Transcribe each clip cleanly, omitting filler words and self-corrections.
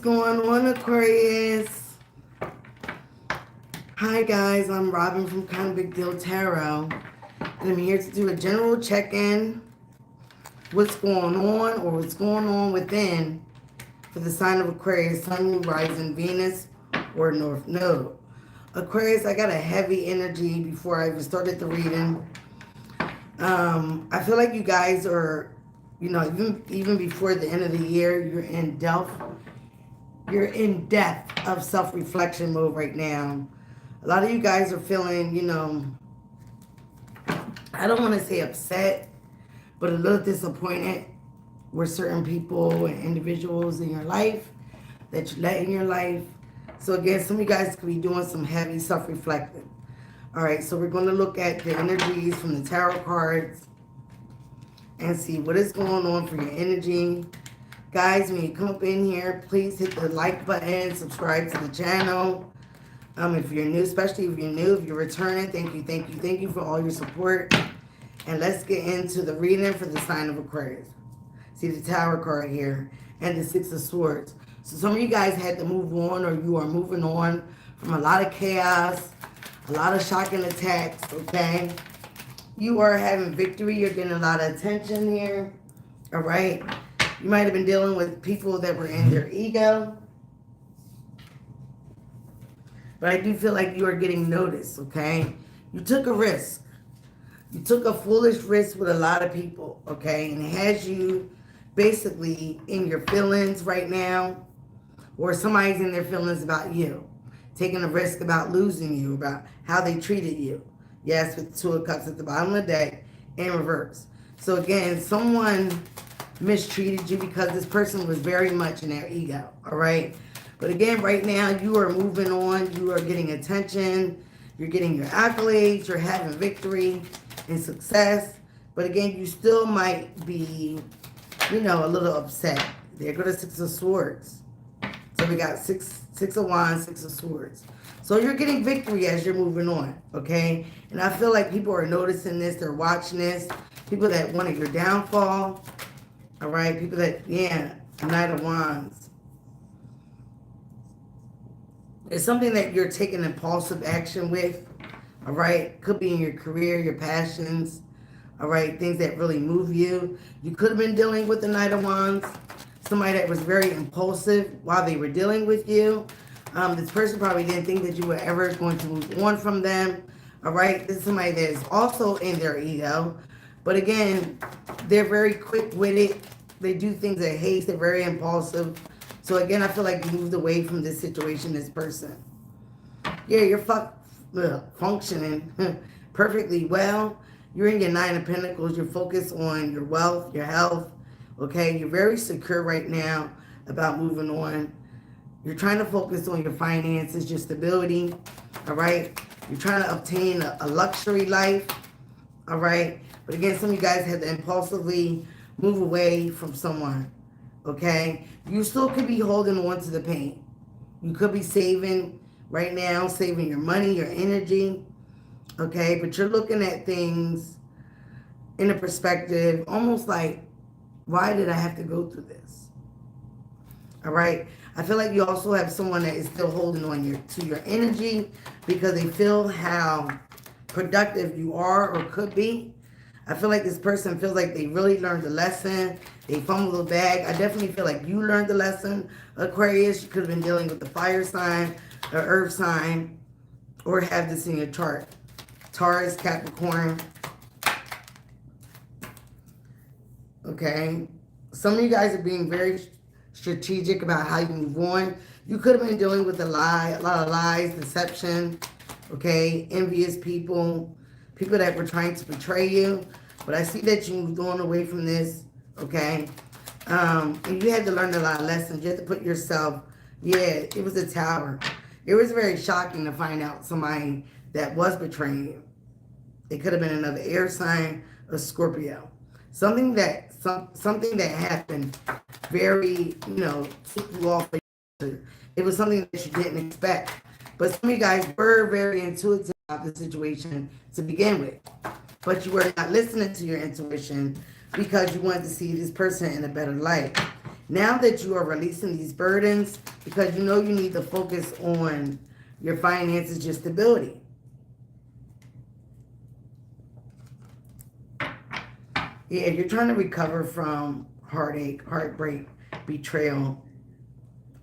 Going on, Aquarius? Hi guys, I'm Robin from Kind of Big Deal Tarot, and I'm here to do a general check-in, what's going on or what's going on within for the sign of Aquarius, Sun, Moon, Rising, Venus, or North Node. Aquarius, I got a heavy energy before I even started the reading. I feel like you guys are, even before the end of the year, you're in depth of self-reflection mode right now. A lot of you guys are feeling, I don't want to say upset, but a little disappointed with certain people and individuals in your life that you let in your life. So again, some of you guys could be doing some heavy self-reflecting. All right, so we're going to look at the energies from the tarot cards and see what is going on for your energy. Guys, when you come up in here, please hit the like button, subscribe to the channel. If you're new, especially if you're new, if you're returning, thank you for all your support. And let's get into the reading for the sign of Aquarius. See the Tower card here and the Six of Swords. So some of you guys had to move on, or you are moving on from a lot of chaos, a lot of shocking attacks, okay? You are having victory. You're getting a lot of attention here, all right? You might have been dealing with people that were in their ego. But I do feel like you are getting noticed, okay? You took a risk. You took a foolish risk with a lot of people, okay? And it has you basically in your feelings right now, or somebody's in their feelings about you. Taking a risk about losing you, about how they treated you. Yes, with the Two of Cups at the bottom of the deck in reverse. So again, someone mistreated you because this person was very much in their ego, all right? But again, right now, you are moving on. You are getting attention. You're getting your accolades. You're having victory and success. But again, you still might be, a little upset. There go the Six of Swords. So we got six of Wands, Six of Swords. So you're getting victory as you're moving on, okay? And I feel like people are noticing this. They're watching this. People that wanted your downfall. All right, people that, Knight of Wands. It's something that you're taking impulsive action with, all right? Could be in your career, your passions, all right? Things that really move you. You could have been dealing with the Knight of Wands. Somebody that was very impulsive while they were dealing with you. This person probably didn't think that you were ever going to move on from them, all right? This is somebody that is also in their ego. But again, they're very quick-witted. They do things at haste. They're very impulsive. So again, I feel like you moved away from this situation, this person. Yeah, you're functioning perfectly well. You're in your Nine of Pentacles. You're focused on your wealth, your health. Okay, you're very secure right now about moving on. You're trying to focus on your finances, your stability. All right, you're trying to obtain a luxury life. All right. But again, some of you guys had to impulsively move away from someone, okay? You still could be holding on to the pain. You could be saving right now, saving your money, your energy, okay? But you're looking at things in a perspective almost like, why did I have to go through this? All right? I feel like you also have someone that is still holding on to your energy because they feel how productive you are or could be. I feel like this person feels like they really learned the lesson. They fumbled the bag. I definitely feel like you learned the lesson, Aquarius. You could have been dealing with the fire sign, or earth sign, or have this in your chart. Taurus, Capricorn. Okay. Some of you guys are being very strategic about how you move on. You could have been dealing with a lot of lies, deception, okay, envious people, people that were trying to betray you. But I see that you moved on away from this, okay? And you had to learn a lot of lessons. You had to put yourself, it was a tower. It was very shocking to find out somebody that was betraying you. It could have been another air sign, a Scorpio. Something that happened very, took you off. It was something that you didn't expect. But some of you guys were very intuitive about the situation to begin with. But you were not listening to your intuition because you wanted to see this person in a better light. Now that you are releasing these burdens, because you know you need to focus on your finances, your stability. Yeah, you're trying to recover from heartache, heartbreak, betrayal,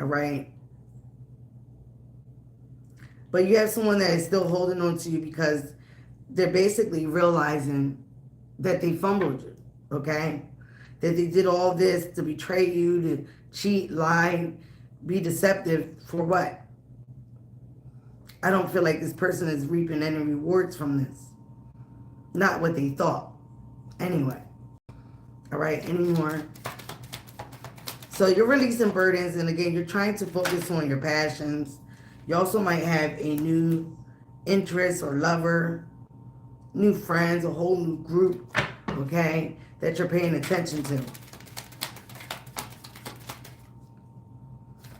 all right? But you have someone that is still holding on to you because they're basically realizing that they fumbled you, okay? That they did all this to betray you, to cheat, lie, be deceptive for what? I don't feel like this person is reaping any rewards from this. Not what they thought. Anyway. All right, anymore. So you're releasing burdens, and again, you're trying to focus on your passions. You also might have a new interest or lover, new friends, a whole new group, okay, that you're paying attention to.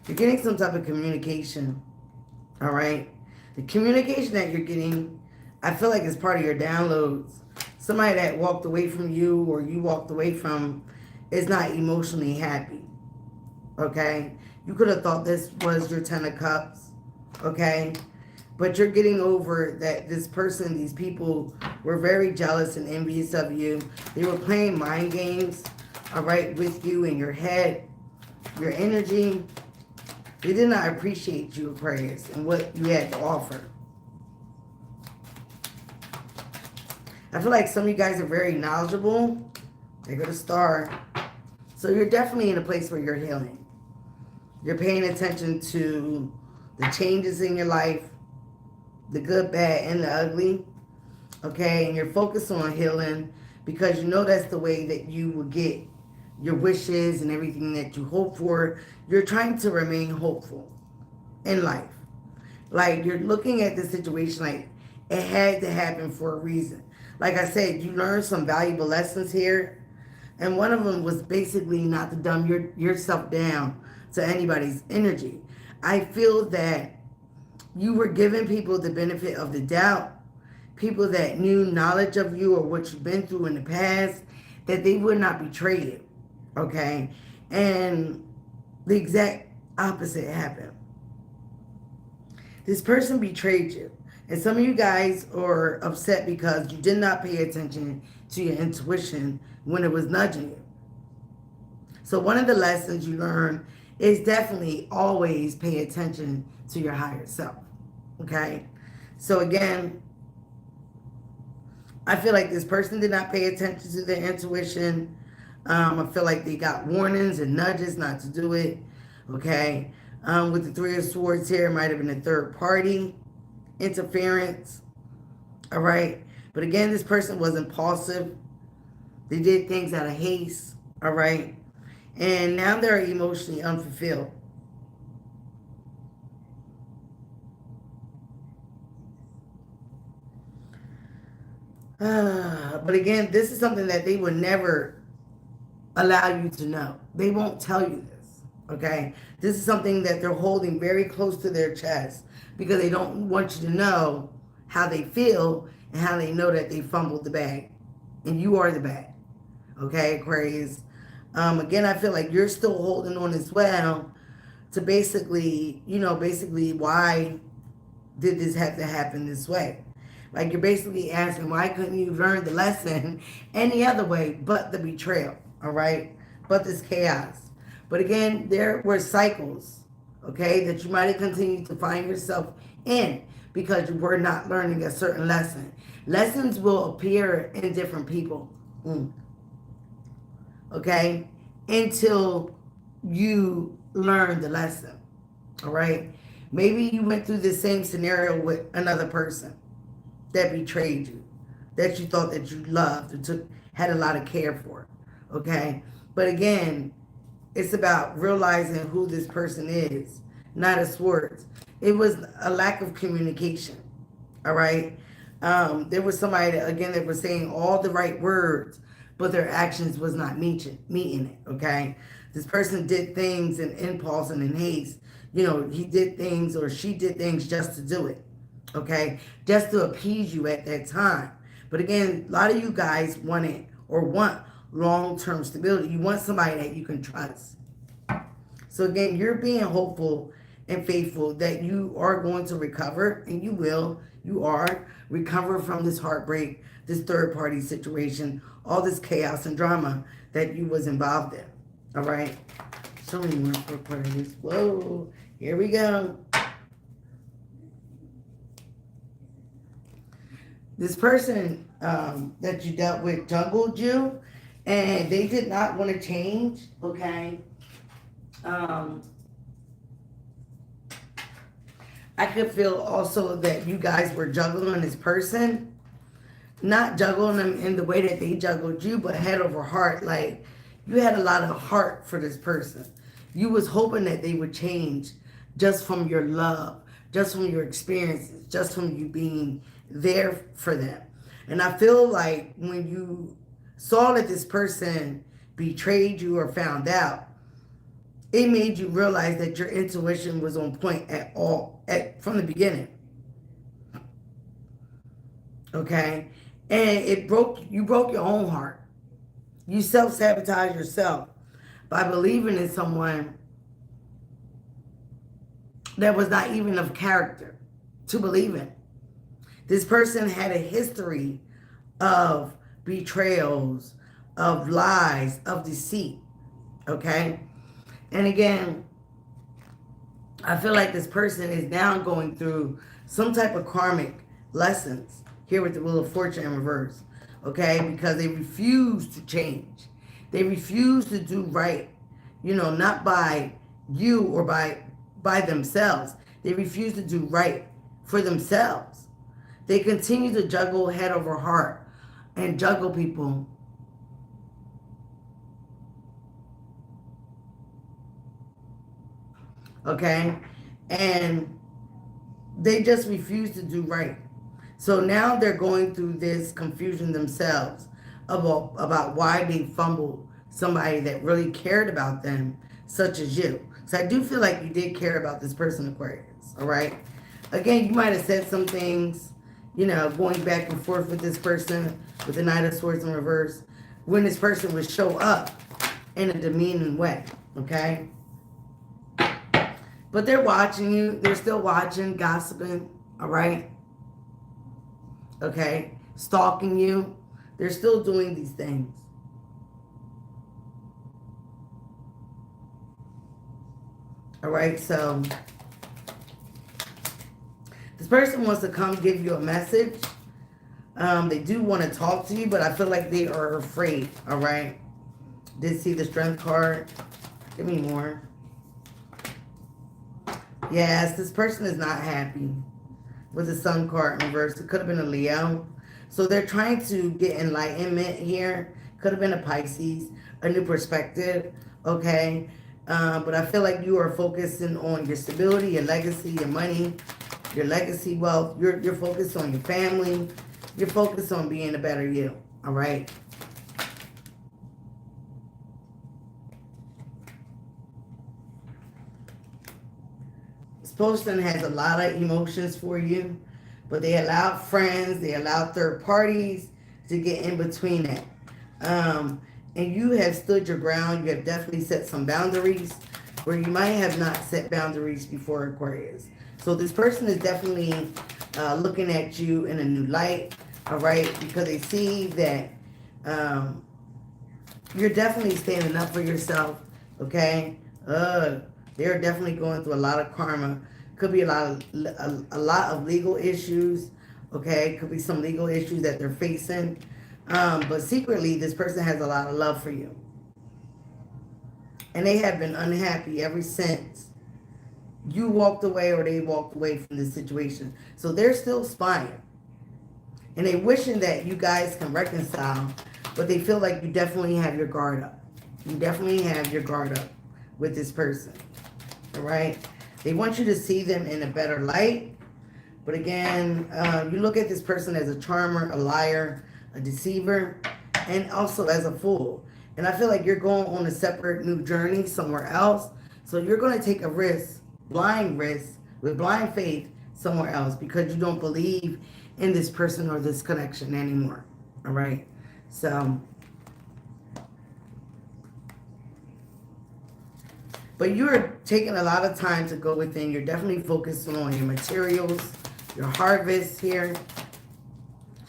You're getting some type of communication, all right? The communication that you're getting, I feel like is part of your downloads. Somebody that walked away from you or you walked away from is not emotionally happy, okay? You could have thought this was your 10 of Cups, okay? But you're getting over that this person, these people were very jealous and envious of you. They were playing mind games, all right, with you in your head, your energy. They did not appreciate you, Aquarius, and what you had to offer. I feel like some of you guys are very knowledgeable. There go the star. So you're definitely in a place where you're healing. You're paying attention to the changes in your life, the good, bad, and the ugly. Okay, and you're focused on healing because you know that's the way that you will get your wishes and everything that you hope for. You're trying to remain hopeful in life. Like, you're looking at the situation like it had to happen for a reason. Like I said, you learned some valuable lessons here. And one of them was basically not to dumb yourself down to anybody's energy. I feel that you were giving people the benefit of the doubt, people that knew knowledge of you or what you've been through in the past, that they would not betray you, okay? And the exact opposite happened. This person betrayed you. And some of you guys are upset because you did not pay attention to your intuition when it was nudging you. So one of the lessons you learn is definitely always pay attention to your higher self. Okay? So again, I feel like this person did not pay attention to their intuition. I feel like they got warnings and nudges not to do it. Okay? With the Three of Swords here, it might have been a third party interference. All right? But again, this person was impulsive. They did things out of haste. All right? And now they're emotionally unfulfilled. But again, this is something that they would never allow you to know. They won't tell you this, okay? This is something that they're holding very close to their chest because they don't want you to know how they feel and how they know that they fumbled the bag. And you are the bag, okay, Aquarius? Again, I feel like you're still holding on as well to basically, basically why did this have to happen this way? Like, you're basically asking, why couldn't you learn the lesson any other way but the betrayal, all right? But this chaos. But again, there were cycles, okay, that you might have continued to find yourself in because you were not learning a certain lesson. Lessons will appear in different people, okay, until you learn the lesson, all right? Maybe you went through the same scenario with another person that betrayed you, that you thought that you loved or had a lot of care for, okay? But again, it's about realizing who this person is, not a Swords. It was a lack of communication, all right? There was somebody, that was saying all the right words, but their actions was not meeting it, okay? This person did things in impulse and in haste. He did things or she did things just to do it, okay? Just to appease you at that time. But again, a lot of you guys want long-term stability. You want somebody that you can trust, So again, you're being hopeful and faithful that you are going to recover, and you will. You are recover from this heartbreak, this third party situation, all this chaos and drama that you was involved in. All right. Show me more for Aquarius. Whoa. Here we go. This person that you dealt with juggled you, and they did not want to change. Okay. I could feel also that you guys were juggling this person, not juggling them in the way that they juggled you, but head over heart. Like, you had a lot of heart for this person. You was hoping that they would change just from your love, just from your experiences, just from you being there for them. And I feel like when you saw that this person betrayed you or found out, it made you realize that your intuition was on point from the beginning. Okay? And you broke your own heart. You self-sabotage yourself by believing in someone that was not even of character to believe in. This person had a history of betrayals, of lies, of deceit. Okay? And again, I feel like this person is now going through some type of karmic lessons here with the Wheel of Fortune in reverse. Okay? Because they refuse to change. They refuse to do right. You know, not by you or by themselves. They refuse to do right for themselves. They continue to juggle head over heart and juggle people. Okay? And they just refuse to do right. So now they're going through this confusion themselves about why they fumbled somebody that really cared about them, such as you. So I do feel like you did care about this person, Aquarius. All right? Again, you might have said some things, you know, going back and forth with this person with the Knight of Swords in reverse, when this person would show up in a demeaning way. Okay? But they're watching you. They're still watching, gossiping. All right? Okay? Stalking you. They're still doing these things. All right? So this person wants to come give you a message. They do want to talk to you, but I feel like they are afraid. All right? Did see the Strength card. Give me more. Yes, this person is not happy with the Sun card in reverse. It could have been a Leo. So they're trying to get enlightenment here. Could have been a Pisces, a new perspective, okay? But I feel like you are focusing on your stability, your legacy, your money, your legacy wealth. You're focused on your family. You're focused on being a better you, all right? Person has a lot of emotions for you, but they allow friends, they allow third parties to get in between it. And you have stood your ground. You have definitely set some boundaries where you might have not set boundaries before, Aquarius. So this person is definitely looking at you in a new light, all right, because they see that you're definitely standing up for yourself, okay? They're definitely going through a lot of karma. Could be a lot of legal issues, okay? Could be some legal issues that they're facing. But secretly, this person has a lot of love for you. And they have been unhappy ever since you walked away or they walked away from this situation. So they're still spying. And they're wishing that you guys can reconcile, but they feel like you definitely have your guard up. You definitely have your guard up with this person. All right? They want you to see them in a better light. But again, you look at this person as a charmer, a liar, a deceiver, and also as a fool. And I feel like you're going on a separate new journey somewhere else. So you're going to take a risk, blind risk, with blind faith somewhere else because you don't believe in this person or this connection anymore. All right? So But you're taking a lot of time to go within. You're definitely focusing on your materials, your harvest here.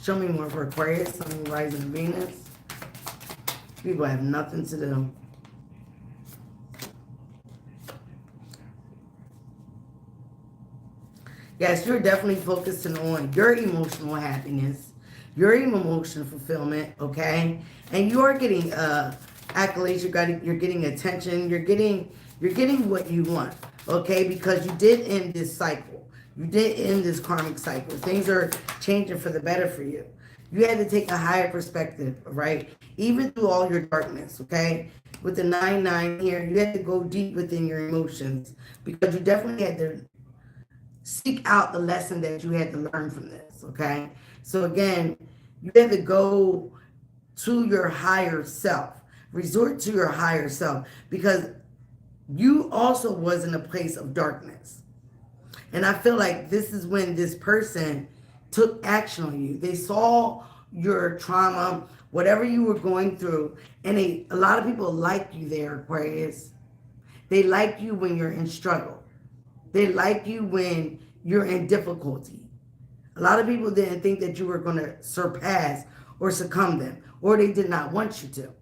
Show me more for Aquarius, Sun, rising Venus. People have nothing to do. Yes, you're definitely focusing on your emotional happiness, your emotional fulfillment, okay? And you are getting accolades, you're getting attention, you're getting what you want, okay? Because you did end this cycle. You did end this karmic cycle. Things are changing for the better for you. You had to take a higher perspective, right? Even through all your darkness, okay? With the 9-9 here, you had to go deep within your emotions because you definitely had to seek out the lesson that you had to learn from this, okay? So again, you had to go to your higher self, resort to your higher self, because you also was in a place of darkness. And I feel like this is when this person took action on you. They saw your trauma, whatever you were going through, and a lot of people like you there, Aquarius. They like you when you're in struggle. They like you when you're in difficulty. A lot of people didn't think that you were going to surpass or succumb them, or they did not want you to.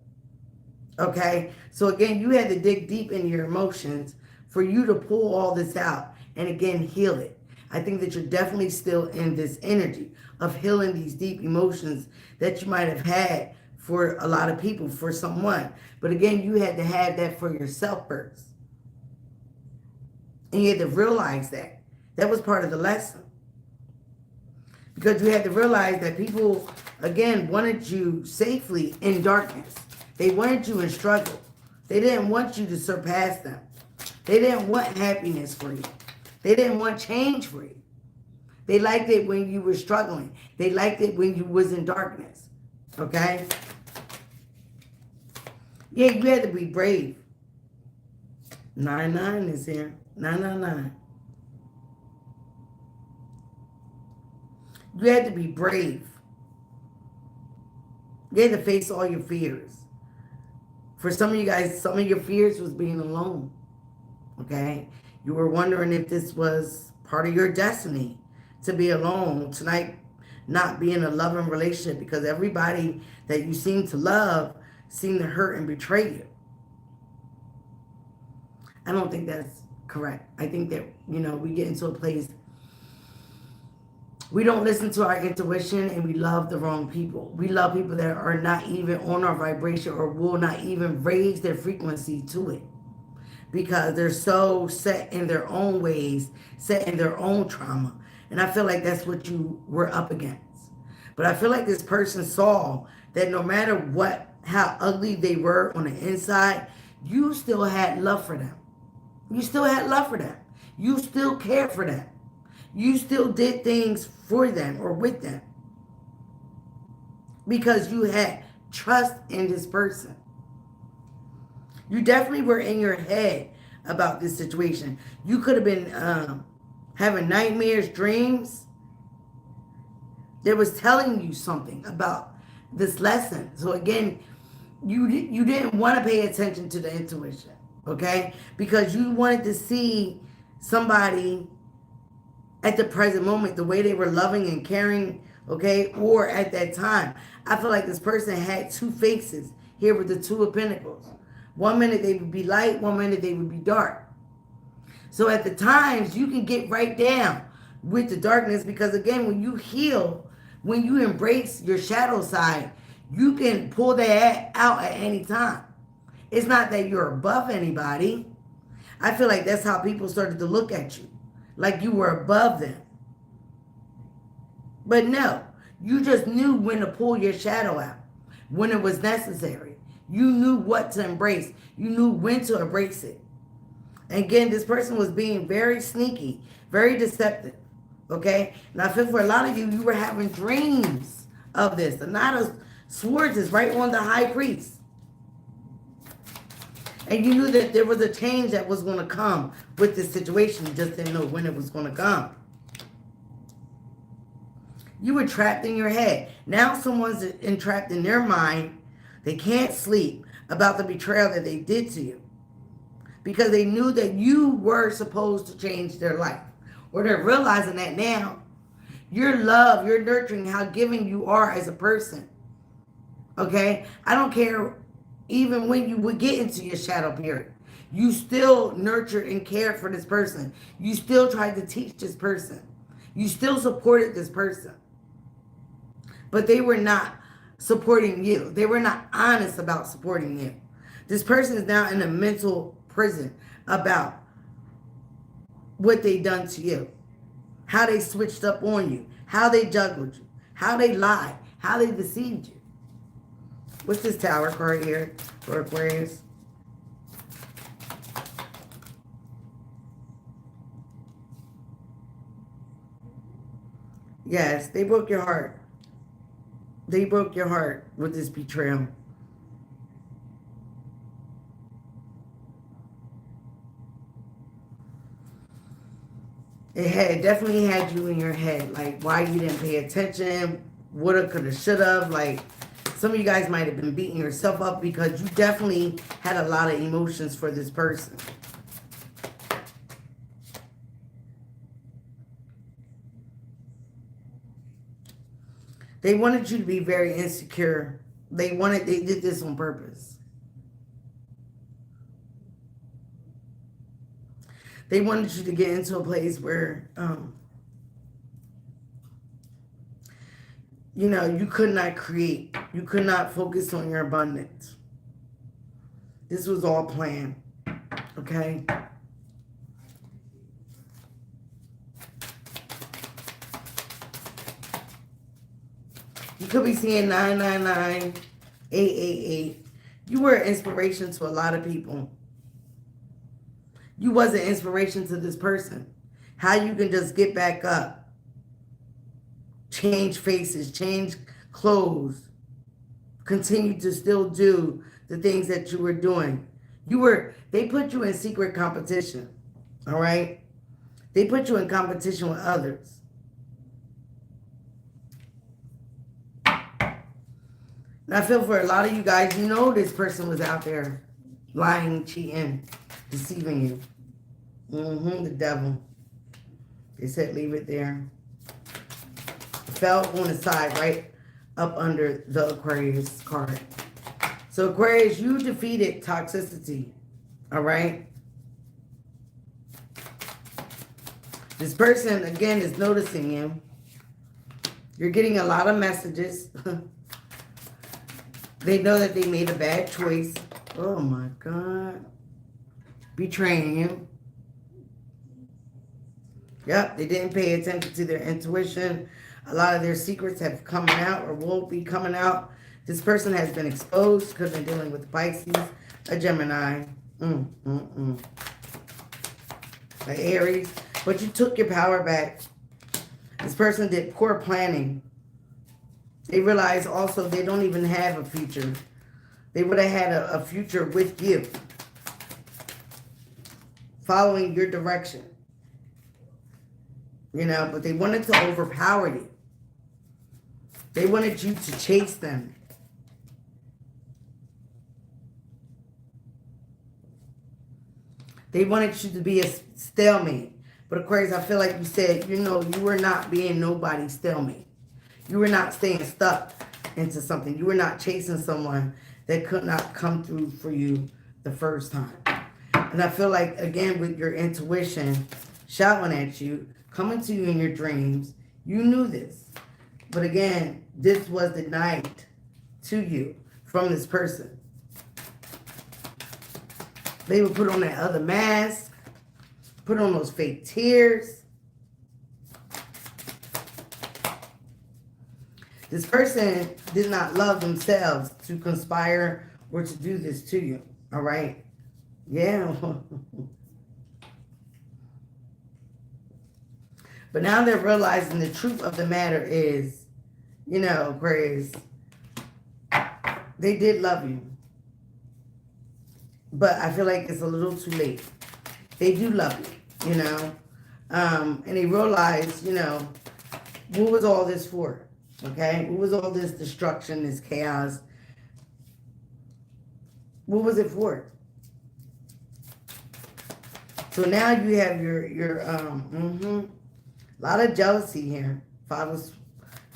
Okay? So again, you had to dig deep into your emotions for you to pull all this out and again heal it. I think that you're definitely still in this energy of healing these deep emotions that you might have had for a lot of people, for someone. But again, you had to have that for yourself first. And you had to realize that. That was part of the lesson. Because you had to realize that people, again, wanted you safely in darkness. They wanted you in struggle. They didn't want you to surpass them. They didn't want happiness for you. They didn't want change for you. They liked it when you were struggling. They liked it when you was in darkness. Okay? Yeah, you had to be brave. 9-9 is here. 999. You had to be brave. You had to face all your fears. For some of you guys, some of your fears was being alone. Okay? You were wondering if this was part of your destiny to be alone, tonight not be in a loving relationship because everybody that you seem to love seem to hurt and betray you. I don't think that's correct. I think that, we get into a place, we don't listen to our intuition and we love the wrong people. We love people that are not even on our vibration or will not even raise their frequency to it. Because they're so set in their own ways, set in their own trauma. And I feel like that's what you were up against. But I feel like this person saw that no matter how ugly they were on the inside, you still had love for them. You still had love for them. You still cared for them. You still did things for them or with them. Because you had trust in this person. You definitely were in your head about this situation. You could have been having nightmares, dreams. That was telling you something about this lesson. So again, you didn't want to pay attention to the intuition, okay? Because you wanted to see somebody at the present moment, the way they were loving and caring, okay? Or at that time. I feel like this person had two faces here with the Two of Pentacles. One minute they would be light, one minute they would be dark. So at the times, you can get right down with the darkness because again, when you heal, when you embrace your shadow side, you can pull that out at any time. It's not that you're above anybody. I feel like that's how people started to look at you, like you were above them. But no, you just knew when to pull your shadow out, when it was necessary. You knew what to embrace. You knew when to embrace it. Again, this person was being very sneaky, very deceptive. Okay? And I feel for a lot of you, you were having dreams of this. The Knight of Swords is right on the High Priest. And you knew that there was a change that was going to come with this situation. You just didn't know when it was going to come. You were trapped in your head. Now someone's entrapped in their mind. They can't sleep about the betrayal that they did to you. because they knew that you were supposed to change their life. Or they're realizing that now. Your love, your nurturing, how giving you are as a person. Okay? I don't care even when you would get into your shadow period. You still nurtured and cared for this person. You still tried to teach this person. You still supported this person. But they were not supporting you. They were not honest about supporting you. This person is now in a mental prison about what they done to you. How they switched up on you. How they juggled you. How they lied. How they deceived you. What's this Tower card here for Aquarius? Yes, they broke your heart. They broke your heart with this betrayal. It definitely had you in your head. Like, why you didn't pay attention. Woulda, coulda, shoulda. Like, some of you guys might have been beating yourself up because you definitely had a lot of emotions for this person. They wanted you to be very insecure. They did this on purpose. They wanted you to get into a place where, you know, you could not create. You could not focus on your abundance. This was all planned, okay? You could be seeing 999, 888. You were an inspiration to a lot of people. You was an inspiration to this person. How you can just get back up. Change faces, change clothes. Continue to still do the things that you were doing. They put you in secret competition. All right? They put you in competition with others. And I feel for a lot of you guys, you know this person was out there lying, cheating, deceiving you. The devil. They said leave it there. Fell on the side right up under the Aquarius card. So Aquarius, you defeated toxicity. All right? This person, again, is noticing you. You're getting a lot of messages. They know that they made a bad choice. Oh my God. Betraying you. Yep, they didn't pay attention to their intuition. A lot of their secrets have come out or will be coming out. This person has been exposed because they're dealing with Pisces, a Gemini, an Aries. But you took your power back. This person did poor planning. They realize also they don't even have a future. They would have had a future with you. Following your direction. You know, but they wanted to overpower you. They wanted you to chase them. They wanted you to be a stalemate. But Aquarius, I feel like you said, you know, you were not being nobody's stalemate. You were not staying stuck into something. You were not chasing someone that could not come through for you the first time. And I feel like, again, with your intuition shouting at you, coming to you in your dreams, you knew this. But again, this was denied to you from this person. They would put on that other mask, put on those fake tears. This person did not love themselves to conspire or to do this to you. All right? Yeah. But now they're realizing the truth of the matter is, you know, Aquarius, they did love you. But I feel like it's a little too late. They do love you, you know. And they realize, you know, what was all this for? Okay? What was all this destruction, this chaos? What was it for? So now you have a lot of jealousy here. Five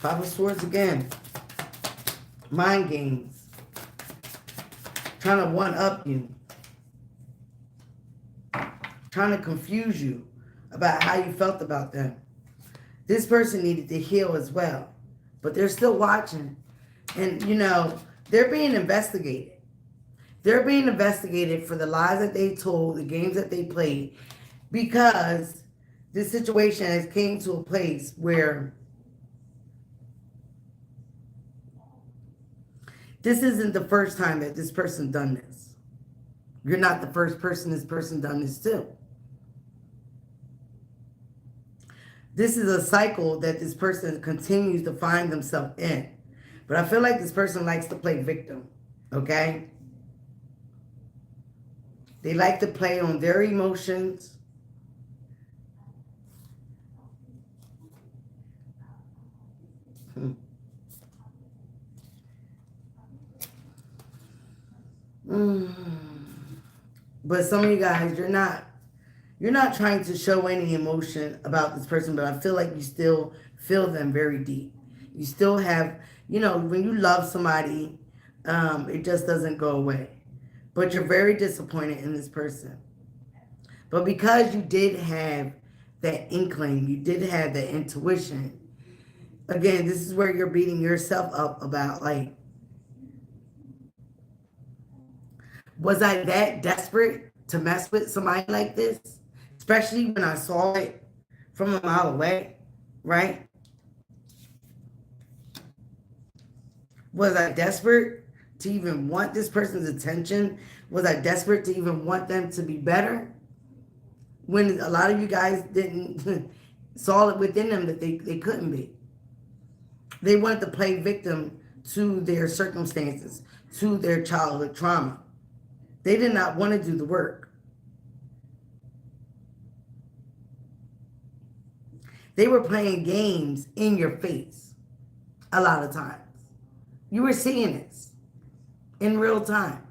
of Swords again. Mind games. Trying to one-up you. Trying to confuse you about how you felt about them. This person needed to heal as well. But they're still watching. And, you know, they're being investigated. They're being investigated for the lies that they told, the games that they played, because this situation has came to a place where this isn't the first time that this person done this. You're not the first person this person done this to. This is a cycle that this person continues to find themselves in. But I feel like this person likes to play victim, okay? They like to play on their emotions. But some of you guys, you're not trying to show any emotion about this person, but I feel like you still feel them very deep. You still have, you know, when you love somebody, it just doesn't go away. But you're very disappointed in this person. But because you did have that inkling, you did have that intuition, again, this is where you're beating yourself up about, like, was I that desperate to mess with somebody like this? Especially when I saw it from a mile away, right? Was I desperate to even want this person's attention? Was I desperate to even want them to be better? When a lot of you guys didn't saw it within them that they couldn't be. They wanted to play victim to their circumstances, to their childhood trauma. They did not want to do the work. They were playing games in your face a lot of times. You were seeing this in real time.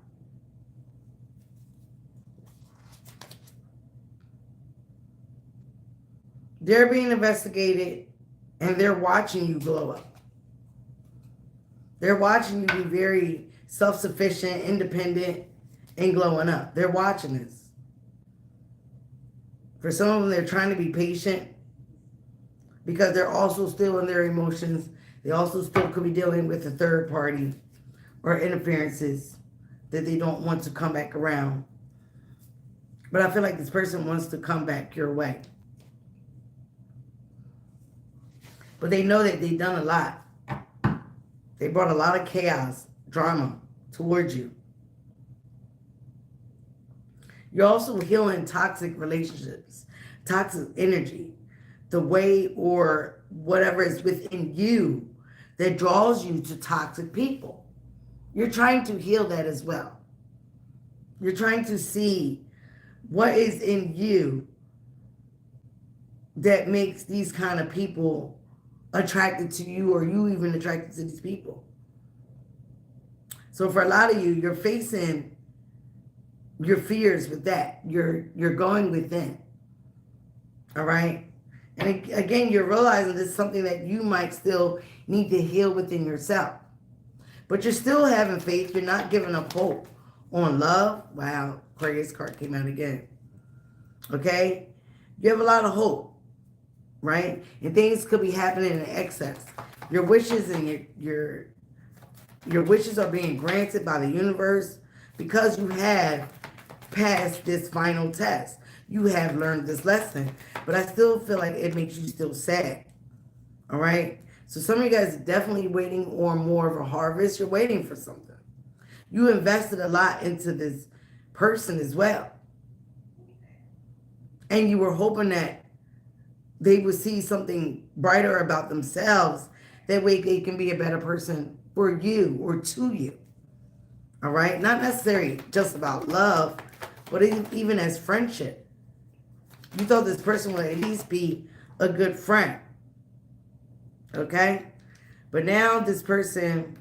They're being investigated and they're watching you glow up. They're watching you be very self-sufficient, independent, and glowing up. They're watching this. For some of them, they're trying to be patient because they're also still in their emotions. They also still could be dealing with a third party or interferences that they don't want to come back around. But I feel like this person wants to come back your way. But they know that they've done a lot. They brought a lot of chaos, drama towards you. You're also healing toxic relationships, toxic energy, the way or whatever is within you that draws you to toxic people. You're trying to heal that as well. You're trying to see what is in you that makes these kind of people attracted to you, or you even attracted to these people. So for a lot of you, you're facing your fears with that. You're going within. All right? And again, you're realizing this is something that you might still need to heal within yourself. But you're still having faith. You're not giving up hope on love. Wow, Aquarius card came out again. Okay? You have a lot of hope. Right? And things could be happening in excess. Your wishes and your wishes are being granted by the universe because you have passed this final test. You have learned this lesson. But I still feel like it makes you still sad. All right? So some of you guys are definitely waiting on more of a harvest. You're waiting for something. You invested a lot into this person as well. And you were hoping that they would see something brighter about themselves. That way they can be a better person for you or to you. All right? Not necessarily just about love, but even as friendship. You thought this person would at least be a good friend. Okay? But now this person,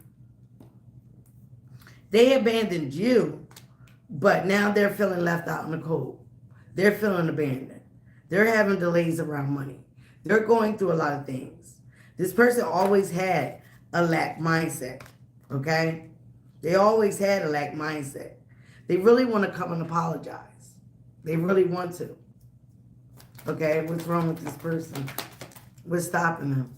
they abandoned you, but now they're feeling left out in the cold. They're feeling abandoned. They're having delays around money. They're going through a lot of things. This person always had a lack mindset, okay? They always had a lack mindset. They really want to come and apologize. They really want to. Okay, what's wrong with this person? What's stopping them?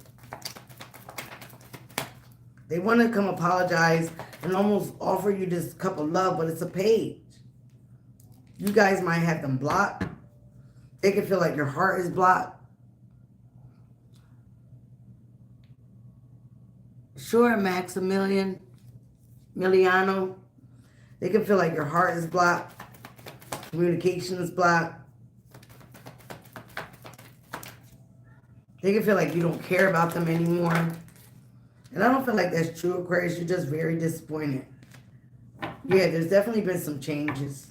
They want to come apologize and almost offer you this cup of love, but it's a page. You guys might have them blocked. They can feel like your heart is blocked. Sure, Maximiliano. They can feel like your heart is blocked. Communication is blocked. They can feel like you don't care about them anymore. And I don't feel like that's true, Aquarius. You're just very disappointed. Yeah, there's definitely been some changes.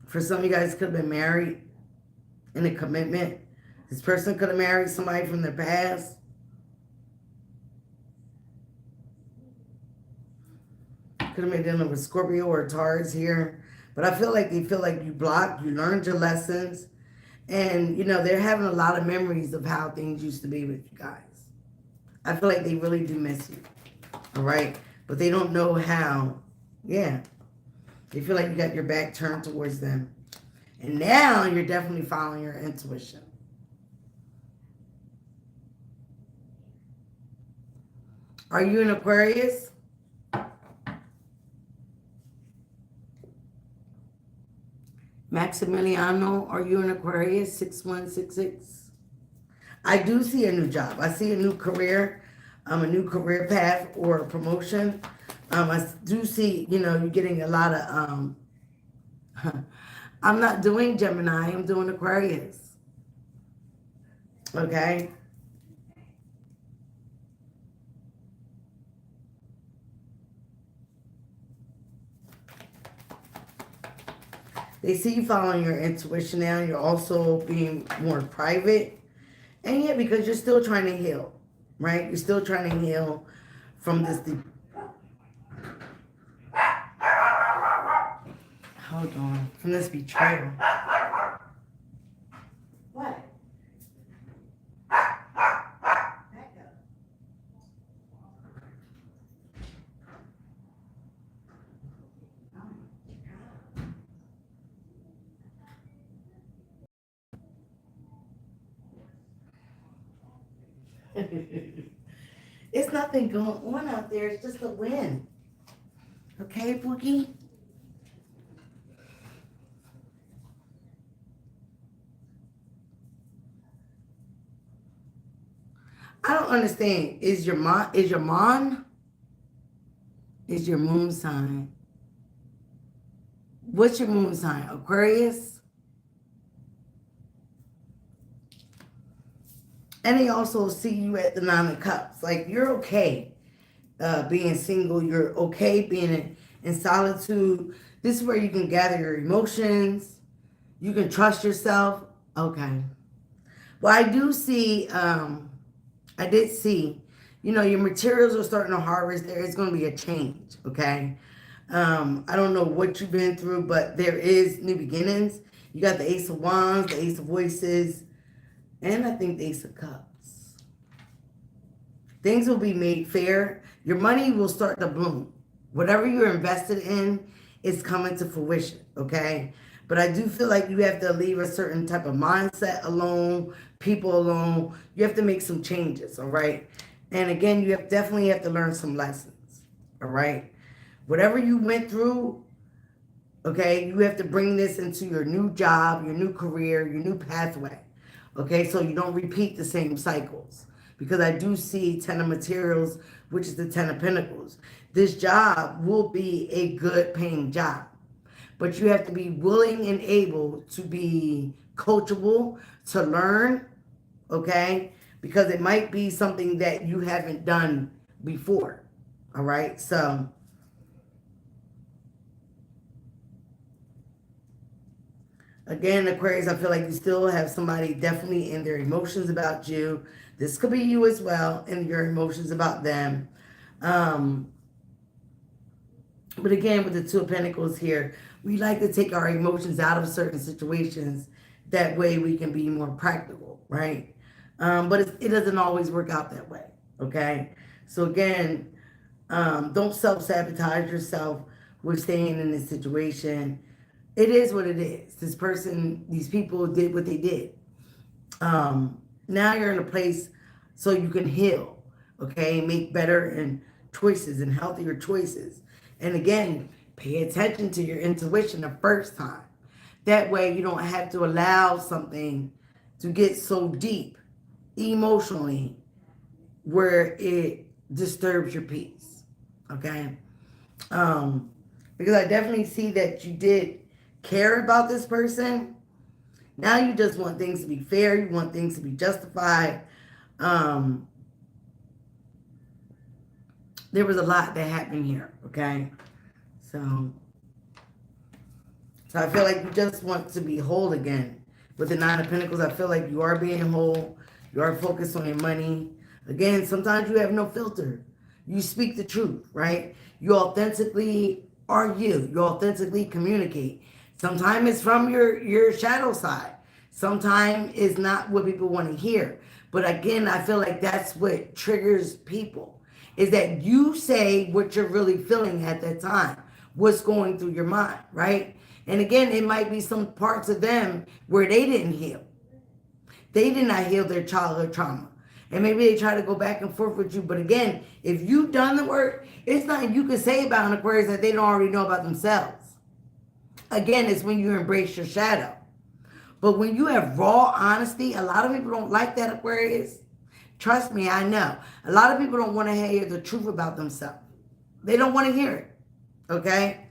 For some of you guys could have been married in a commitment. This person could have married somebody from their past. Could have been dealing with Scorpio or Taurus here. But I feel like they feel like you blocked, you learned your lessons. And, you know, they're having a lot of memories of how things used to be with you guys. I feel like they really do miss you. All right? But they don't know how. Yeah. They feel like you got your back turned towards them. And now you're definitely following your intuition. Are you an Aquarius? Maximiliano, are you an Aquarius? 6166. I do see a new job. I see a new career, a new career path or a promotion. I do see, you know, you're getting a lot of, I'm not doing Gemini, I'm doing Aquarius. Okay? They see you following your intuition now. You're also being more private. And yeah, because you're still trying to heal, right? You're still trying to heal from this. Hold on. From this betrayal. What? It's nothing going on out there. It's just the wind. Okay, Boogie? I don't understand. Is your moon sign? What's your moon sign? Aquarius? And they also see you at the Nine of Cups. Like, you're okay being single. You're okay being in solitude. This is where you can gather your emotions. You can trust yourself. Okay. Well, I do see, I did see, you know, your materials are starting to harvest. There is going to be a change, okay? I don't know what you've been through, but there is new beginnings. You got the Ace of Wands, the Ace of Voices, and I think the Ace of Cups. Things will be made fair. Your money will start to bloom. Whatever you're invested in is coming to fruition, okay? But I do feel like you have to leave a certain type of mindset alone, people alone. You have to make some changes, all right? And again, you definitely have to learn some lessons, all right? Whatever you went through, okay, you have to bring this into your new job, your new career, your new pathway. Okay, so you don't repeat the same cycles. Because I do see Ten of Materials, which is the Ten of Pentacles. This job will be a good paying job. But you have to be willing and able to be coachable, to learn, okay? Because it might be something that you haven't done before, all right? So, again, Aquarius, I feel like you still have somebody definitely in their emotions about you. This could be you as well, and your emotions about them. But again, with the Two of Pentacles here, we like to take our emotions out of certain situations. That way we can be more practical, right? But it doesn't always work out that way, okay? So again, don't self-sabotage yourself with staying in this situation. It is what it is. This person, these people did what they did. Now you're in a place so you can heal, okay? Make better and choices and healthier choices. And again, pay attention to your intuition the first time. That way you don't have to allow something to get so deep emotionally where it disturbs your peace, okay? Because I definitely see that you did care about this person. Now you just want things to be fair. You want things to be justified. There was a lot that happened here, okay? So I feel like you just want to be whole again. With the Nine of Pentacles, I feel like you are being whole. You are focused on your money. Again, sometimes you have no filter. You speak the truth, right? You authentically are you. You authentically communicate. Sometimes it's from your shadow side. Sometimes it's not what people want to hear. But again, I feel like that's what triggers people. Is that you say what you're really feeling at that time. What's going through your mind, right? And again, it might be some parts of them where they didn't heal. They did not heal their childhood trauma. And maybe they try to go back and forth with you. But again, if you've done the work, it's nothing you can say about an Aquarius that they don't already know about themselves. Again, it's when you embrace your shadow. But when you have raw honesty, a lot of people don't like that, Aquarius. Trust me, I know. A lot of people don't want to hear the truth about themselves. They don't want to hear it. Okay?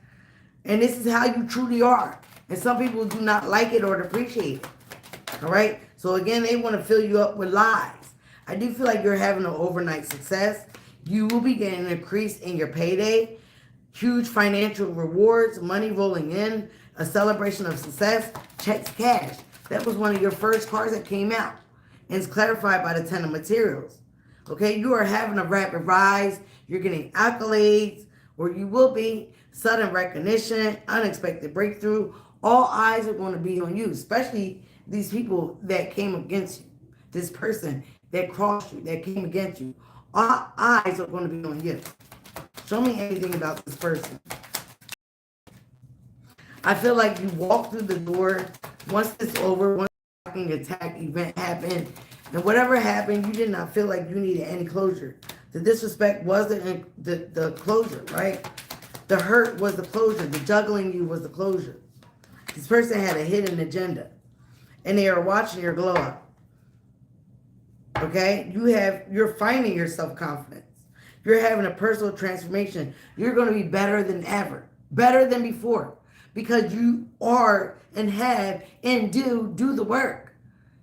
And this is how you truly are. And some people do not like it or appreciate it. All right? So again, they want to fill you up with lies. I do feel like you're having an overnight success. You will be getting an increase in your payday. Huge financial rewards, money rolling in, a celebration of success, checks cash. That was one of your first cards that came out. And it's clarified by the Ten of Materials. Okay, you are having a rapid rise. You're getting accolades, or you will be. Sudden recognition, unexpected breakthrough. All eyes are going to be on you, especially these people that came against you. This person that crossed you, that came against you. All eyes are going to be on you. Show me anything about this person. I feel like you walk through the door. Once it's over, once the fucking attack event happened, and whatever happened, you did not feel like you needed any closure. The disrespect was the closure, right? The hurt was the closure. The juggling you was the closure. This person had a hidden agenda, and they are watching your glow up. Okay? You're finding your self-confidence. You're having a personal transformation. You're going to be better than ever. Better than before. Because you are and have and do the work.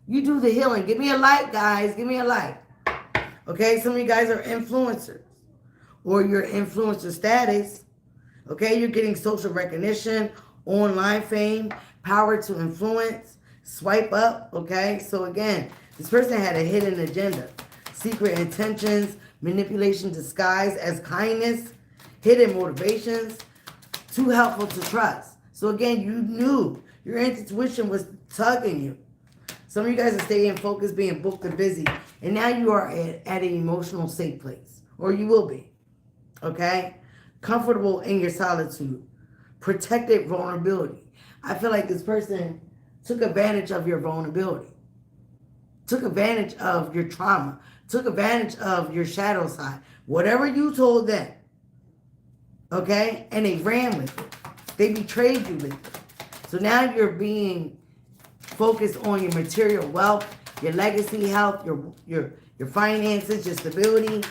You do the healing. Give me a light, guys. Give me a light. Okay? Some of you guys are influencers. Or your influencer status. Okay? You're getting social recognition, online fame, power to influence, swipe up. Okay? So again, this person had a hidden agenda. Secret intentions, manipulation disguised as kindness, hidden motivations, too helpful to trust. So again, you knew your intuition was tugging you. Some of you guys are staying focused, being booked and busy. And now you are at an emotional safe place. Or you will be. Okay? Comfortable in your solitude. Protected vulnerability. I feel like this person took advantage of your vulnerability. Took advantage of your trauma. Took advantage of your shadow side. Whatever you told them. Okay? And they ran with it. They betrayed you with it. So now you're being focused on your material wealth, your legacy health, your finances, your stability.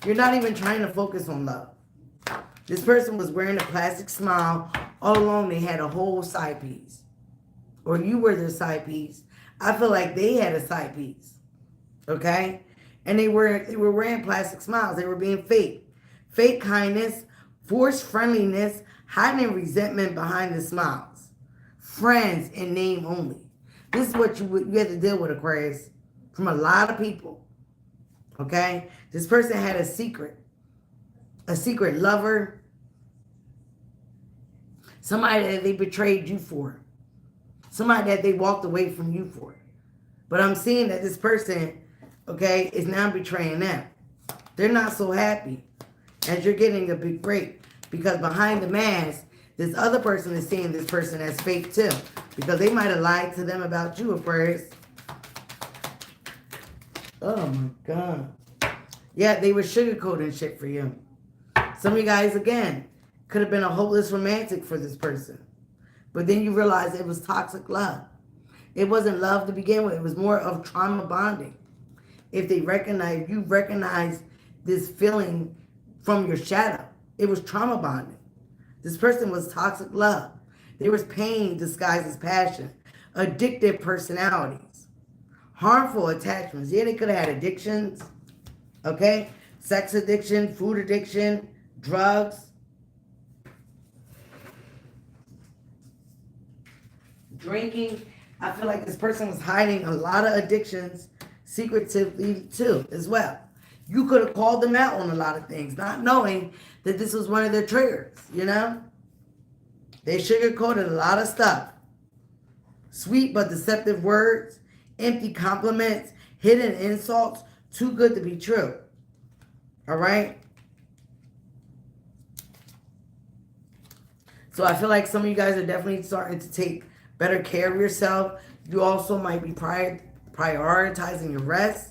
You're not even trying to focus on love. This person was wearing a plastic smile. All along they had a whole side piece. Or you were their side piece. I feel like they had a side piece. Okay? And they were wearing plastic smiles. They were being fake. Fake kindness, forced friendliness, hiding resentment behind the smiles. Friends in name only. This is what you have to deal with, Aquarius. From a lot of people. Okay? This person had a secret. A secret lover. Somebody that they betrayed you for. Somebody that they walked away from you for. But I'm seeing that this person, okay, is now betraying them. They're not so happy as you're getting a big break. Because behind the mask, this other person is seeing this person as fake too. Because they might have lied to them about you, Aquarius. Oh my God. Yeah, they were sugarcoating shit for you. Some of you guys, again, could have been a hopeless romantic for this person. But then you realize it was toxic love. It wasn't love to begin with. It was more of trauma bonding. If you recognize this feeling from your shadow. It was trauma bonding. This person was toxic love. There was pain disguised as passion. Addictive personalities. Harmful attachments. Yeah, they could have had addictions. Okay? Sex addiction, food addiction, drugs. Drinking. I feel like this person was hiding a lot of addictions secretively too, as well. You could have called them out on a lot of things, not knowing that this was one of their triggers, you know? They sugarcoated a lot of stuff. Sweet but deceptive words, empty compliments, hidden insults, too good to be true. All right? So I feel like some of you guys are definitely starting to take better care of yourself. You also might be prioritizing your rest,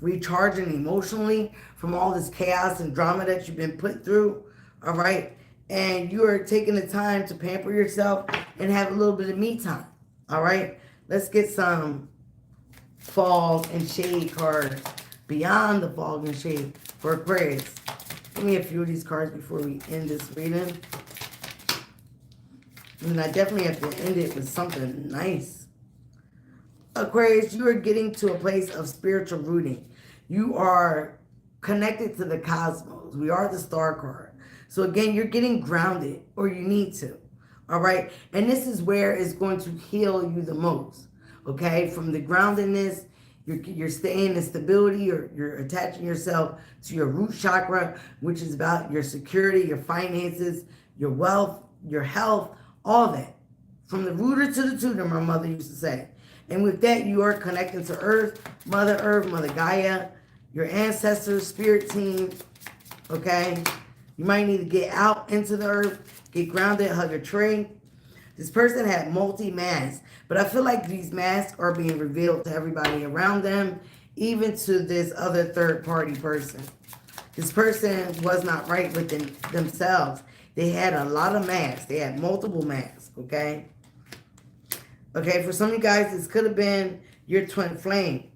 recharging emotionally from all this chaos and drama that you've been put through. All right? And you are taking the time to pamper yourself and have a little bit of me time. All right? Let's get some fog and shade cards beyond the fog and shade for Aquarius. Give me a few of these cards before we end this reading. And I definitely have to end it with something nice. Aquarius, you are getting to a place of spiritual rooting. You are connected to the cosmos. We are the star card. So again, you're getting grounded, or you need to. All right? And this is where it's going to heal you the most. Okay? From the groundedness, you're staying in stability, you're attaching yourself to your root chakra, which is about your security, your finances, your wealth, your health, all that. From the rooter to the tutor, my mother used to say. And with that, you are connected to Earth, Mother Gaia, your ancestors, spirit team. Okay? You might need to get out into the earth, get grounded, hug a tree. This person had multi-masks, but I feel like these masks are being revealed to everybody around them, even to this other third-party person. This person was not right within themselves. They had a lot of masks. They had multiple masks, okay? Okay, for some of you guys, this could have been your twin flame,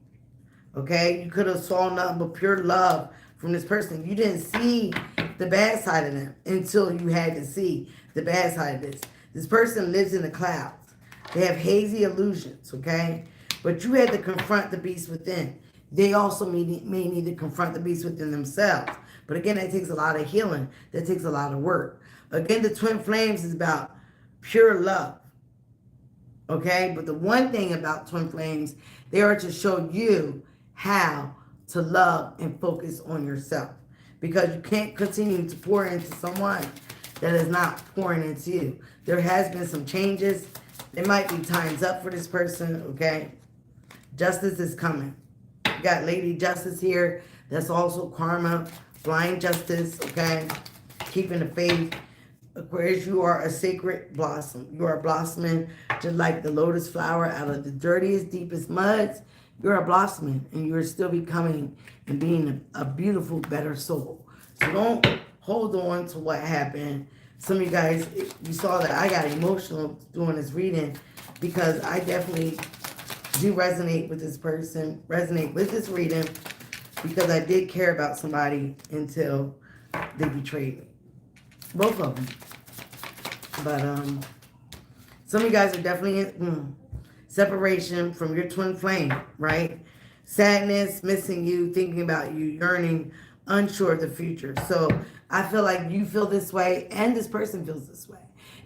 okay? You could have saw nothing but pure love from this person. You didn't see the bad side of them until you had to see the bad side of this. This person lives in the clouds. They have hazy illusions, okay? But you had to confront the beast within. They also may need to confront the beast within themselves. But again, that takes a lot of healing. That takes a lot of work. Again, the twin flames is about pure love, okay? But the one thing about twin flames, they are to show you how to love and focus on yourself. Because you can't continue to pour into someone that is not pouring into you. There has been some changes. There might be times up for this person, okay? Justice is coming. You got Lady Justice here. That's also karma. Blind justice, okay? Keeping the faith. Aquarius, you are a sacred blossom. You are blossoming just like the lotus flower out of the dirtiest, deepest muds. You're a blossoming, and you're still becoming and being a beautiful, better soul. So don't hold on to what happened. Some of you guys, you saw that I got emotional doing this reading because I definitely do resonate with this person, resonate with this reading, because I did care about somebody until they betrayed me. Both of them. But some of you guys are definitely in separation from your twin flame, right? Sadness, missing you, thinking about you, yearning, unsure of the future. So I feel like you feel this way and this person feels this way.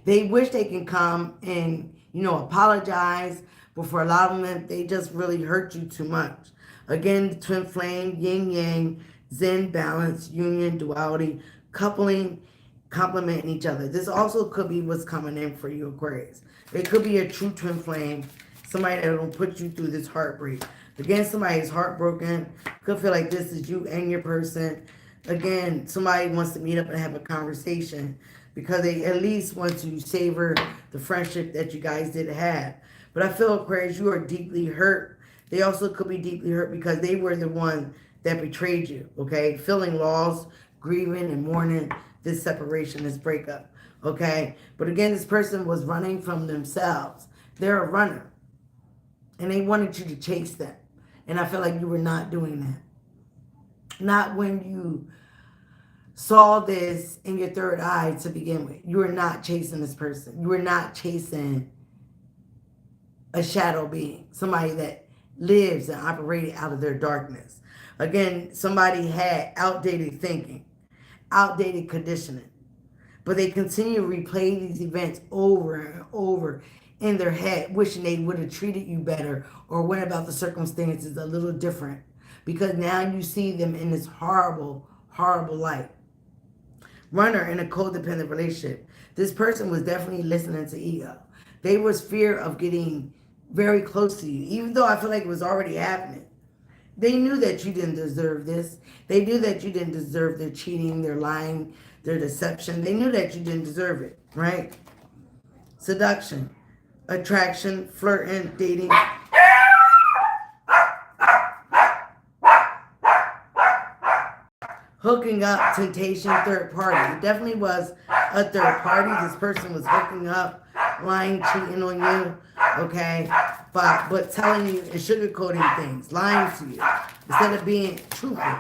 They wish they can come and, apologize, but for a lot of them, they just really hurt you too much. Again, the twin flame, yin yang, zen, balance, union, duality, coupling, complimenting each other. This also could be what's coming in for you, Aquarius. It could be a true twin flame, somebody that will put you through this heartbreak. Again, somebody is heartbroken. Could feel like this is you and your person. Again, somebody wants to meet up and have a conversation because they at least want to savor the friendship that you guys did have. But I feel, Aquarius, you are deeply hurt. They also could be deeply hurt because they were the one that betrayed you, okay? Feeling lost, grieving, and mourning this separation, this breakup, okay? But again, this person was running from themselves. They're a runner, and they wanted you to chase them. And I feel like you were not doing that. Not when you saw this in your third eye to begin with. You were not chasing this person. You were not chasing a shadow being, somebody that lives and operated out of their darkness. Again, somebody had outdated thinking, outdated conditioning, but they continue to replay these events over and over in their head, wishing they would have treated you better or went about the circumstances a little different, because now you see them in this horrible, horrible light. Runner in a codependent relationship. This person was definitely listening to ego. They was fear of getting very close to you, even though I feel like it was already happening. They knew that you didn't deserve this. They knew that you didn't deserve their cheating, their lying, their deception. They knew that you didn't deserve it, right? Seduction, attraction, flirting, dating. Hooking up, temptation, third party. It definitely was a third party. This person was hooking up, lying, cheating on you, okay? But telling you and sugarcoating things, lying to you, instead of being truthful.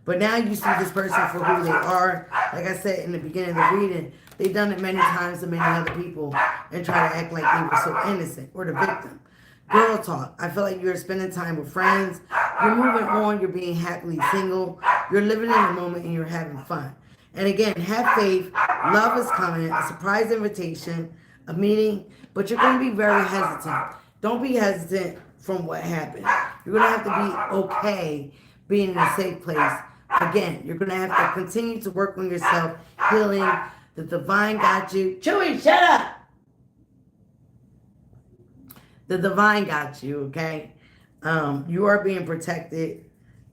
But now you see this person for who they are. Like I said in the beginning of the reading, they've done it many times to many other people and try to act like they were so innocent, or the victim. Girl talk. I feel like you're spending time with friends. You're moving on. You're being happily single. You're living in the moment and you're having fun. And again, have faith. Love is coming. A surprise invitation, a meeting. But you're going to be very hesitant. Don't be hesitant from what happened. You're going to have to be okay being in a safe place. Again, you're going to have to continue to work on yourself, healing. The divine got you. Chewy, shut up! The divine got you, okay? You are being protected,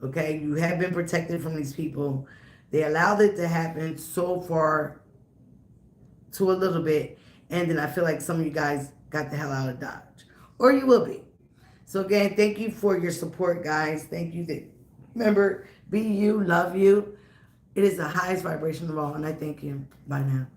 okay? You have been protected from these people. They allowed it to happen so far to a little bit, and then I feel like some of you guys got the hell out of Dodge. Or you will be. So again, thank you for your support, guys. Thank you. Remember, be you, love you. It is the highest vibration of all, and I thank you. Bye now.